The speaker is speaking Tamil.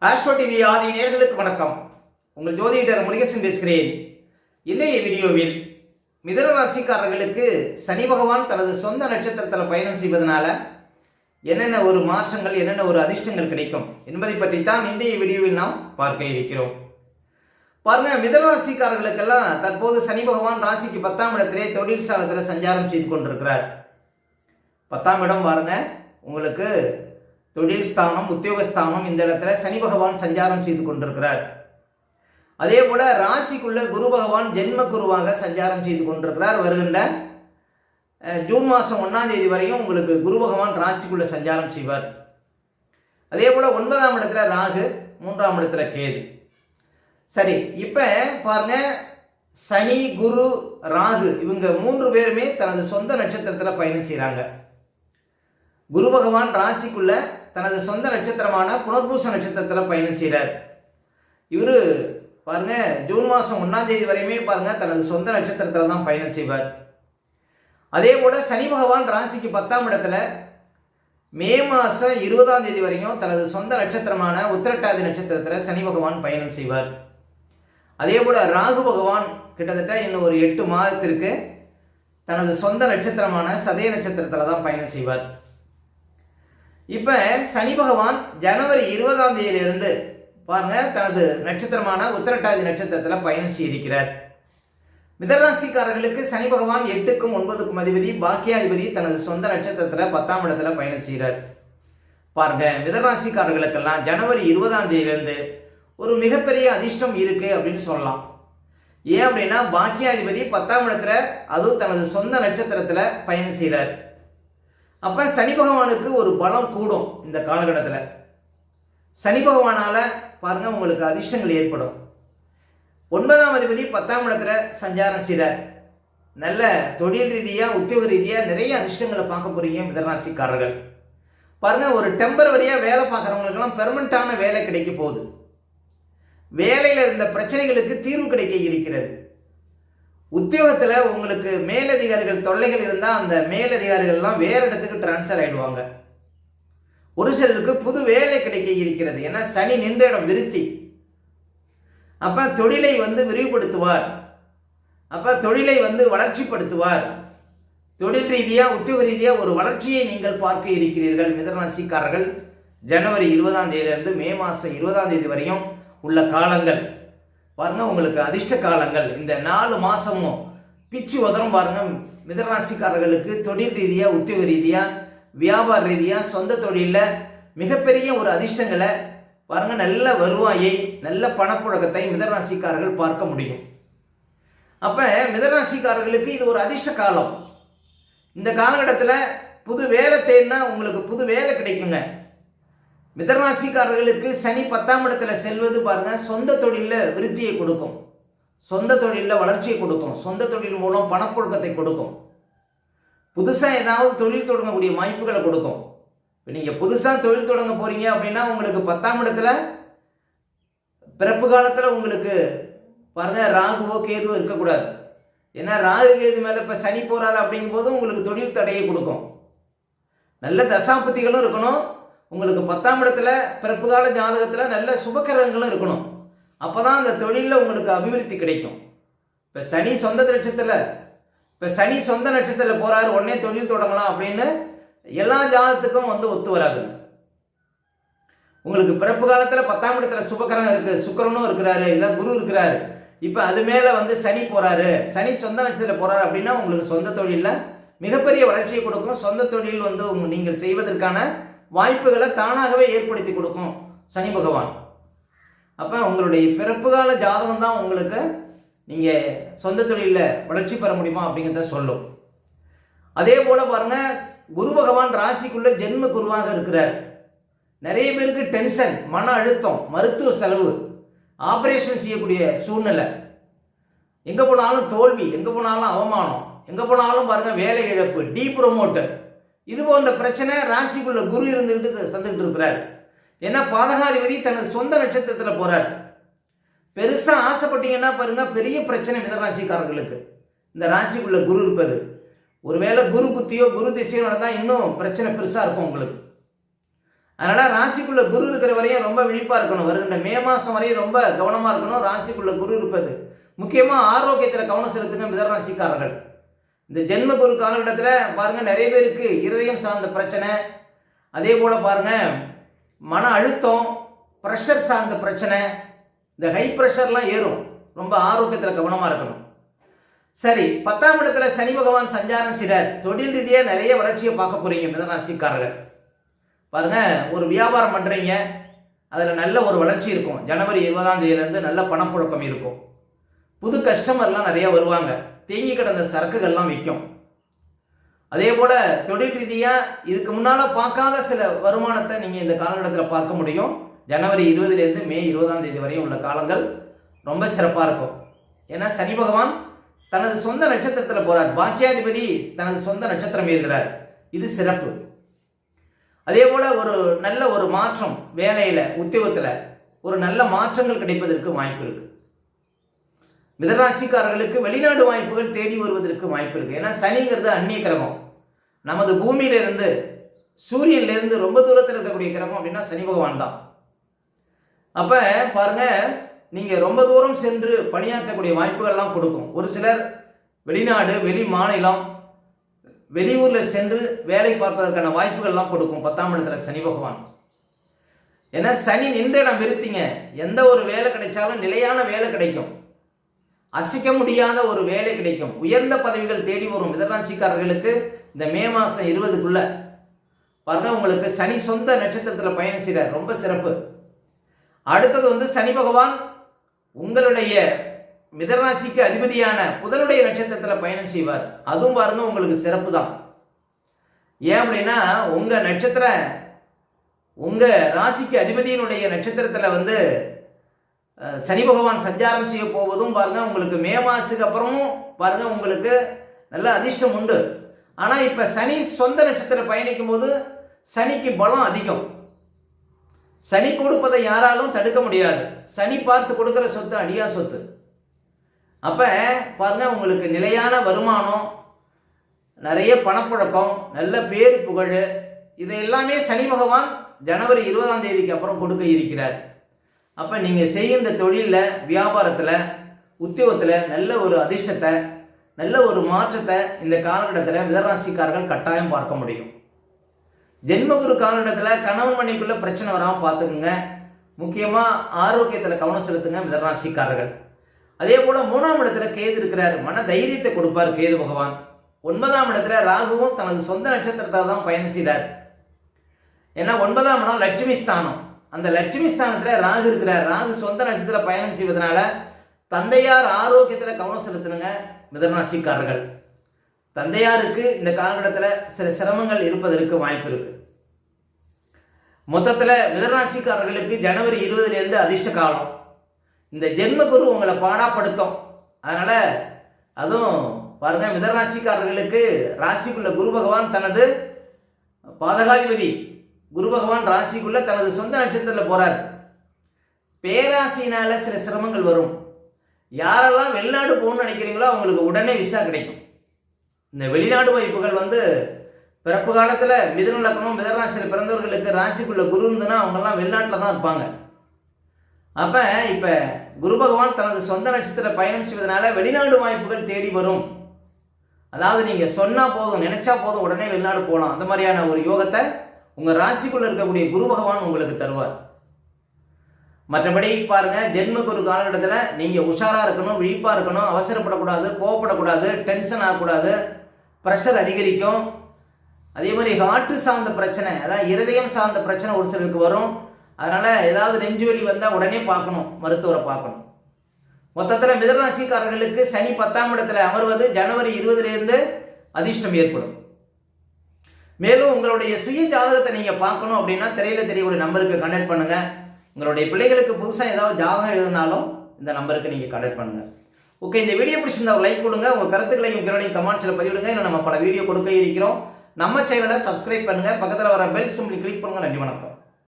ஆஸ்ட்ரோ டிவி ஆதி நேயர்களுக்கு வணக்கம். உங்கள் ஜோதிடர் முருகேசன் பேசுகிறேன். இன்றைய வீடியோவில் மிதுன ராசிக்காரர்களுக்கு சனி பகவான் தனது சொந்த நட்சத்திரத்தில் பயணம் செய்வதனால என்னென்ன ஒரு மாற்றங்கள், என்னென்ன ஒரு அதிர்ஷ்டங்கள் கிடைக்கும் என்பதை பற்றி தான் இன்றைய வீடியோவில் நாம் பார்க்க இருக்கிறோம். பாருங்க, மிதுன ராசிக்காரர்களுக்கெல்லாம் தற்போது சனி பகவான் ராசிக்கு 10ஆம் இடத்திலே தொழில் ஸ்தானத்தில் சஞ்சாரம் செய்து கொண்டிருக்கிறார். 10ஆம் இடம் பாருங்க, உங்களுக்கு தொழில் ஸ்தானம், உத்தியோகஸ்தானம், இந்த இடத்துல சனி பகவான் சஞ்சாரம் செய்து கொண்டிருக்கிறார். அதே போல ராசிக்குள்ள குரு பகவான் ஜென்ம குருவாக சஞ்சாரம் செய்து கொண்டிருக்கிறார். வருகின்ற ஜூன் மாதம் 1ஆம் தேதி வரையும் உங்களுக்கு குரு பகவான் ராசிக்குள்ள சஞ்சாரம் செய்வார். அதே போல 9ஆம் இடத்துல ராகு, 3ஆம் இடத்துல கேது. சரி, இப்போ பாருங்க, சனி, குரு, ராகு இவங்க 3 பேருமே தனது சொந்த நட்சத்திரத்தில் பயணம் செய்கிறாங்க. குரு பகவான் ராசிக்குள்ள தனது சொந்த நட்சத்திரமான புனர்பூச நட்சத்திரத்தில் பயணம் செய்கிறார். இவர் பாருங்க, ஜூன் மாதம் 1ஆம் தேதி வரையுமே பாருங்க தனது சொந்த நட்சத்திரத்தில் தான் பயணம் செய்வார். அதே போல சனி பகவான் ராசிக்கு 10ஆம் இடத்துல மே மாதம் 20ஆம் தேதி வரையும் தனது சொந்த நட்சத்திரமான உத்திரட்டாதி நட்சத்திரத்தில் சனி பகவான் பயணம் செய்வார். அதே போல ராகு பகவான் கிட்டத்தட்ட இன்னும் ஒரு 8 மாதத்திற்கு தனது சொந்த நட்சத்திரமான சதய நட்சத்திரத்தில் தான் பயணம் செய்வார். இப்போ சனி பகவான் ஜனவரி 20ஆம் தேதியிலிருந்து பாருங்க தனது நட்சத்திரமான உத்திரட்டாதி நட்சத்திரத்தில் பயணம் செய்திருக்கிறார். மிதராசிக்காரர்களுக்கு சனி பகவான் 8க்கும் 9க்கும் அதிபதி, பாக்கியாதிபதி தனது சொந்த நட்சத்திரத்தில் 10ஆம் இடத்துல பயணம் செய்கிறார். பாருங்க, மிதராசிக்காரர்களுக்கெல்லாம் ஜனவரி 20ஆம் தேதியிலிருந்து ஒரு மிகப்பெரிய அதிர்ஷ்டம் இருக்கு அப்படின்னு சொல்லலாம். ஏன் அப்படின்னா, பாக்கியாதிபதி 10ஆம் இடத்துல அதுவும் தனது சொந்த நட்சத்திரத்தில் பயணம் செய்கிறார். அப்போ சனி பகவானுக்கு ஒரு பலம் கூடும். இந்த காலகட்டத்தில் சனி பகவானால் பாருங்கள் உங்களுக்கு அதிர்ஷ்டங்கள் ஏற்படும். 9ஆம் அதிபதி 10ஆம் இடத்துல சஞ்சாரம் செய்கிறார். நல்ல தொழில் ரீதியாக, உத்தியோக ரீதியாக நிறைய அதிர்ஷ்டங்களை பார்க்க போகிறீங்க மிதராசிக்காரர்கள். பாருங்கள், ஒரு டெம்பரவரியாக வேலை பார்க்குறவங்களுக்கெல்லாம் பெர்மனண்டான வேலை கிடைக்க போகுது. வேலையில் இருந்த பிரச்சனைகளுக்கு தீர்வு கிடைக்க இருக்கிறது. உத்தியோகத்தில் உங்களுக்கு மேலதிகாரிகள் தொல்லைகள் இருந்தால் அந்த மேலதிகாரிகள்லாம் வேறு இடத்துக்கு டிரான்ஸ்ஃபர் ஆகிடுவாங்க. ஒரு சிலருக்கு புது வேலை கிடைக்க இருக்கிறது. ஏன்னா சனி நின்ற இடம் விருத்தி. அப்போ தொழிலை விரிவுபடுத்துவார். அப்போ தொழிலை வளர்ச்சிப்படுத்துவார். தொழில் ரீதியாக, உத்தியோக ரீதியாக ஒரு வளர்ச்சியை நீங்கள் பார்க்க இருக்கிறீர்கள் மிதராசிக்காரர்கள். ஜனவரி 20ஆம் தேதியிலிருந்து மே மாதம் 20ஆம் தேதி வரையும் உள்ள காலங்கள் பாருங்க உங்களுக்கு அதிர்ஷ்ட காலங்கள். இந்த 4 மாதமும் பிச்சு உதரும் பாருங்க மிதராசிக்காரர்களுக்கு. தொழில் ரீதியாக, உத்தியோக ரீதியாக, வியாபார ரீதியாக, சொந்த தொழிலில் மிகப்பெரிய ஒரு அதிர்ஷ்டங்களை பாருங்க, நல்ல வருவாயை, நல்ல பணப்புழக்கத்தை மிதராசிக்காரர்கள் பார்க்க முடியும். அப்போ மிதராசிக்காரர்களுக்கு இது ஒரு அதிர்ஷ்ட காலம். இந்த காலகட்டத்தில் புது வேலை தேடினா உங்களுக்கு புது வேலை கிடைக்குங்க. மிதராசிக்காரர்களுக்கு சனி 10ஆம் இடத்துல செல்வது பாருங்க சொந்த தொழிலில் விருத்தியை கொடுக்கும், சொந்த தொழிலில் வளர்ச்சியை கொடுக்கும், சொந்த தொழில் மூலம் பணப்புழக்கத்தை கொடுக்கும், புதுசாக ஏதாவது தொழில் தொடங்கக்கூடிய வாய்ப்புகளை கொடுக்கும். இப்போ நீங்கள் புதுசாக தொழில் தொடங்க போகிறீங்க அப்படின்னா உங்களுக்கு 10ஆம் இடத்துல பிறப்பு காலத்தில் உங்களுக்கு பாருங்க ராகுவோ கேதுவோ இருக்கக்கூடாது. ஏன்னா ராகு கேது மேலே இப்போ சனி போகிறாரு அப்படிங்கும்போது உங்களுக்கு தொழில் தடையை கொடுக்கும். நல்ல தசாபதிகளும் இருக்கணும். உங்களுக்கு 10ஆம் இடத்துல பிறப்பு கால ஜாதகத்தில் நல்ல சுபக்கிரகங்களும் இருக்கணும். அப்போ தான் அந்த தொழிலில் உங்களுக்கு அபிவிருத்தி கிடைக்கும். இப்போ சனி சொந்த நட்சத்திரத்தில் போகிறாரு, உடனே தொழில் தொடங்கலாம் அப்படின்னு எல்லா ஜாதகத்துக்கும் ஒத்து வராது. உங்களுக்கு பிறப்பு காலத்தில் 10ஆம் இடத்துல சுபக்கிரகம் இருக்குது, சுக்கிரனும் இருக்கிறாரு, இல்லை குரு இருக்கிறாரு. இப்போ அது மேலே சனி போகிறாரு, சனி சொந்த நட்சத்திரத்தில் போகிறாரு அப்படின்னா உங்களுக்கு சொந்த தொழிலில் மிகப்பெரிய வளர்ச்சியை கொடுக்கும். சொந்த தொழில் நீங்கள் செய்வதற்கான வாய்ப்புகளை தானாகவே ஏற்படுத்தி கொடுக்கும் சனி பகவான். அப்போ உங்களுடைய பிறப்பு கால ஜாதகம் தான் உங்களுக்கு நீங்கள் சொந்த தொழிலில் வளர்ச்சி பெற முடியுமா அப்படிங்கிறத சொல்லும். அதே போல் பாருங்க, குரு பகவான் ராசிக்குள்ள ஜென்ம குருவாக இருக்கிறார். நிறைய பேருக்கு டென்ஷன், மன அழுத்தம், மருத்துவ செலவு, ஆப்ரேஷன் செய்யக்கூடிய சூழ்நிலை, எங்கே போனாலும் தோல்வி, எங்கே போனாலும் அவமானம், எங்கே போனாலும் பாருங்க வேலை இழப்பு, ப்ரொமோட்டர், இது போன்ற பிரச்சனை ராசிக்குள்ள குரு இருந்துக்கிட்டு சந்துக்கிட்டு இருக்கிறார். ஏன்னா பாதகாதிபதி தனது சொந்த நட்சத்திரத்தில் போறார். பெருசாக ஆசைப்பட்டீங்கன்னா பாருங்க பெரிய பிரச்சனை மிதராசிக்காரர்களுக்கு. இந்த ராசிக்குள்ள குரு இருப்பது, ஒருவேளை குரு புத்தியோ குரு திசையோ நடந்தால் இன்னும் பிரச்சனை பெருசாக இருக்கும் உங்களுக்கு. அதனால் ராசிக்குள்ள குரு இருக்கிற வரையும் ரொம்ப விழிப்பாக இருக்கணும். வருகின்ற மே மாதம் வரையும் ரொம்ப கவனமாக இருக்கணும். ராசிக்குள்ள குரு இருப்பது முக்கியமாக ஆரோக்கியத்தில் கவனம் செலுத்துங்க மிதராசிக்காரர்கள். இந்த ஜென்ம குரு காலகட்டத்தில் பாருங்கள், நிறைய பேருக்கு இருதயம் சார்ந்த பிரச்சனை, அதே போல் பாருங்கள் மன அழுத்தம், ப்ரெஷர் சார்ந்த பிரச்சனை, இந்த ஹை ப்ரெஷர்லாம் ஏறும். ரொம்ப ஆரோக்கியத்தில் கவனமாக இருக்கணும். சரி, 10ஆம் இடத்துல சனி பகவான் சஞ்சாரம் செய்கிறார். தொழில் ரீதியாக நிறைய வளர்ச்சியை பார்க்க போகிறீங்க மிதராசிக்காரர்கள். பாருங்கள், ஒரு வியாபாரம் பண்ணுறீங்க, அதில் நல்ல ஒரு வளர்ச்சி இருக்கும். ஜனவரி 20ஆம் தேதியிலேருந்து நல்ல பணப்புழக்கம் இருக்கும். புது கஸ்டமர்லாம் நிறைய வருவாங்க. தேங்கி கிடந்த சரக்குகள்லாம் விற்கும். அதே போல் தொழில் ரீதியாக இதுக்கு முன்னால் பார்க்காத சில வருமானத்தை நீங்கள் இந்த காலகட்டத்தில் பார்க்க முடியும். ஜனவரி 20லேருந்து மே 20ஆம் தேதி வரையும் உள்ள காலங்கள் ரொம்ப சிறப்பாக இருக்கும். ஏன்னா சனி பகவான் தனது சொந்த நட்சத்திரத்தில் போகிறார். பாக்கியாதிபதி தனது சொந்த நட்சத்திரம் ஏறுகிறார். இது சிறப்பு. அதே போல் ஒரு நல்ல ஒரு மாற்றம், வேலையில் உத்தியோகத்தில் ஒரு நல்ல மாற்றங்கள் கிடைப்பதற்கு வாய்ப்பு இருக்குது. மிதராசிக்காரர்களுக்கு வெளிநாடு வாய்ப்புகள் தேடி வருவதற்கு வாய்ப்பு இருக்குது. ஏன்னா சனிங்கிறது அந்நிய கிரகம். நமது பூமியிலிருந்து சூரியனிலிருந்து ரொம்ப தூரத்தில் இருக்கக்கூடிய கிரகம் அப்படின்னா சனி பகவான் தான். அப்போ பாருங்கள், நீங்கள் ரொம்ப தூரம் சென்று பணியாற்றக்கூடிய வாய்ப்புகள்லாம் கொடுக்கும். ஒரு சிலர் வெளிநாடு, வெளி மாநிலம், வெளியூரில் சென்று வேலை பார்ப்பதற்கான வாய்ப்புகள்லாம் கொடுக்கும் 10ஆம் இடத்துல சனி பகவான். ஏன்னா சனி நின்ற இடம் விருத்திங்க. எந்த ஒரு வேலை கிடைச்சாலும் நிலையான வேலை கிடைக்கும். அசைக்க முடியாத ஒரு வேலை கிடைக்கும். உயர்ந்த பதவிகள் தேடி வரும் மிதராசிக்காரர்களுக்கு இந்த மே மாதம் 20க்குள்ள பாருங்க, உங்களுக்கு சனி சொந்த நட்சத்திரத்தில் பயணம் செய்கிறார். ரொம்ப சிறப்பு. அடுத்தது சனி பகவான் உங்களுடைய மிதராசிக்கு அதிபதியான புதனுடைய நட்சத்திரத்தில் பயணம் செய்வார். அதுவும் பாருங்க உங்களுக்கு சிறப்பு தான். ஏன் அப்படின்னா உங்கள் நட்சத்திரம், உங்கள் ராசிக்கு அதிபதியினுடைய நட்சத்திரத்தில் சனி பகவான் சஞ்சாரம் செய்ய போவதும் பாருங்க உங்களுக்கு மே மாதத்துக்கு அப்புறமும் பாருங்க உங்களுக்கு நல்ல அதிர்ஷ்டம் உண்டு. ஆனால் இப்போ சனி சொந்த நட்சத்திரம் பயணிக்கும் போது சனிக்கு பலம் அதிகம். சனி கொடுப்பதை யாராலும் தடுக்க முடியாது. சனி பார்த்து கொடுக்குற சொத்து அடியா சொத்து. அப்போ பாருங்க, உங்களுக்கு நிலையான வருமானம், நிறைய பணப்புழக்கம், நல்ல பேர் புகழ், இதை எல்லாமே சனி பகவான் ஜனவரி 20ஆம் தேதிக்கு அப்புறம் கொடுக்க இருக்கிறார். அப்போ நீங்கள் செய்கின்ற தொழிலில், வியாபாரத்தில், உத்தியோகத்தில் நல்ல ஒரு அதிர்ஷ்டத்தை, நல்ல ஒரு மாற்றத்தை இந்த காலகட்டத்தில் மிதராசிக்காரர்கள் கட்டாயம் பார்க்க முடியும். ஜென்மகுரு காலகட்டத்தில் கணவன் மனைவிக்குள்ள பிரச்சனை வராமல் பார்த்துக்குங்க. முக்கியமாக ஆரோக்கியத்தில் கவனம் செலுத்துங்க மிதராசிக்காரர்கள். அதே போல் 3ஆம் இடத்துல கேது இருக்கிறார். மன தைரியத்தை கொடுப்பார் கேது பகவான். 9ஆம் இடத்துல ராகுவும் தனது சொந்த நட்சத்திரத்தால் தான் பயணம் செய்கிறார். ஏன்னா 9ஆம் இடம் லட்சுமி ஸ்தானம். அந்த லட்சுமி ஸ்தானத்தில் ராகு இருக்கிறார். ராகு சொந்த நட்சத்திரத்தில் பயணம் செய்வதனால தந்தையார் ஆரோக்கியத்தில் கவனம் செலுத்தணுங்க மிதராசிக்காரர்கள். தந்தையாருக்கு இந்த காலகட்டத்தில் சில சிரமங்கள் இருப்பதற்கு வாய்ப்பு இருக்கு. மொத்தத்தில் மிதராசிக்காரர்களுக்கு ஜனவரி 20லேருந்து அதிர்ஷ்ட காலம். இந்த ஜென்மகுரு உங்களை பாடாப்படுத்தும். அதனால அதுவும் பாருங்க, மிதராசிக்காரர்களுக்கு ராசிக்குள்ள குரு பகவான் தனது பாதகாதிபதி குரு பகவான் ராசிக்குள்ள தனது சொந்த நட்சத்திரத்தில் போறார். பேராசினால சில சிரமங்கள் வரும். யாரெல்லாம் வெளிநாடு போகணும்னு நினைக்கிறீங்களோ அவங்களுக்கு உடனே விசா கிடைக்கும். இந்த வெளிநாடு வாய்ப்புகள் பிறப்பு காலத்தில் மிதுன லக்னம், மிதராசியில் பிறந்தவர்களுக்கு ராசிக்குள்ள குரு இருந்துன்னா அவங்கெல்லாம் வெளிநாட்டில் தான் இருப்பாங்க. அப்போ இப்போ குரு பகவான் தனது சொந்த நட்சத்திர பயணம் செய்வதனால வெளிநாடு வாய்ப்புகள் தேடி வரும். அதாவது நீங்கள் சொன்னால் போதும், நினைச்சா போதும், உடனே வெளிநாடு போகலாம். அந்த மாதிரியான ஒரு யோகத்தை உங்கள் ராசிக்குள்ள இருக்கக்கூடிய குரு பகவான் உங்களுக்கு தருவார். மற்றபடி பாருங்க, ஜென்ம குரு காலகட்டத்தில் நீங்கள் உஷாராக இருக்கணும், விழிப்பாக இருக்கணும், அவசரப்படக்கூடாது, கோவப்படக்கூடாது, டென்ஷன் ஆகக்கூடாது, ப்ரெஷர் அதிகரிக்கும். அதே மாதிரி ஹார்ட்டு சார்ந்த பிரச்சனை, அதாவது இருதயம் சார்ந்த பிரச்சனை ஒரு சிலருக்கு வரும். அதனால் ஏதாவது நெஞ்சு வலி வந்தால் உடனே பார்க்கணும், மருத்துவரை பார்க்கணும். மொத்தத்தில் மிதராசிக்காரர்களுக்கு சனி 10ஆம் இடத்துல அமர்வது ஜனவரி 20லேருந்து அதிர்ஷ்டம் ஏற்படும். மேலும் உங்களுடைய சுய ஜாதகத்தை நீங்கள் பார்க்கணும் அப்படின்னா திரையில் தெரியக்கூடிய நம்பருக்கு கனெக்ட் பண்ணுங்கள். உங்களுடைய பிள்ளைகளுக்கு புதுசாக ஏதாவது ஜாதகம் எழுதினாலும் இந்த நம்பருக்கு நீங்கள் கனெக்ட் பண்ணுங்கள். ஓகே, இந்த வீடியோ பிடிச்சிருந்தா லைக் கொடுங்க. உங்கள் கருத்துக்களையும் உங்களுடைய கமெண்ட்ஸில் பதிவிடுங்க. இன்னும் நம்ம பல வீடியோ கொடுக்க இருக்கிறோம். நம்ம சேனலை சப்ஸ்கிரைப் பண்ணுங்கள். பக்கத்தில் வர பெல் சிம்பிளை கிளிக் பண்ணுங்கள். நன்றி, வணக்கம்.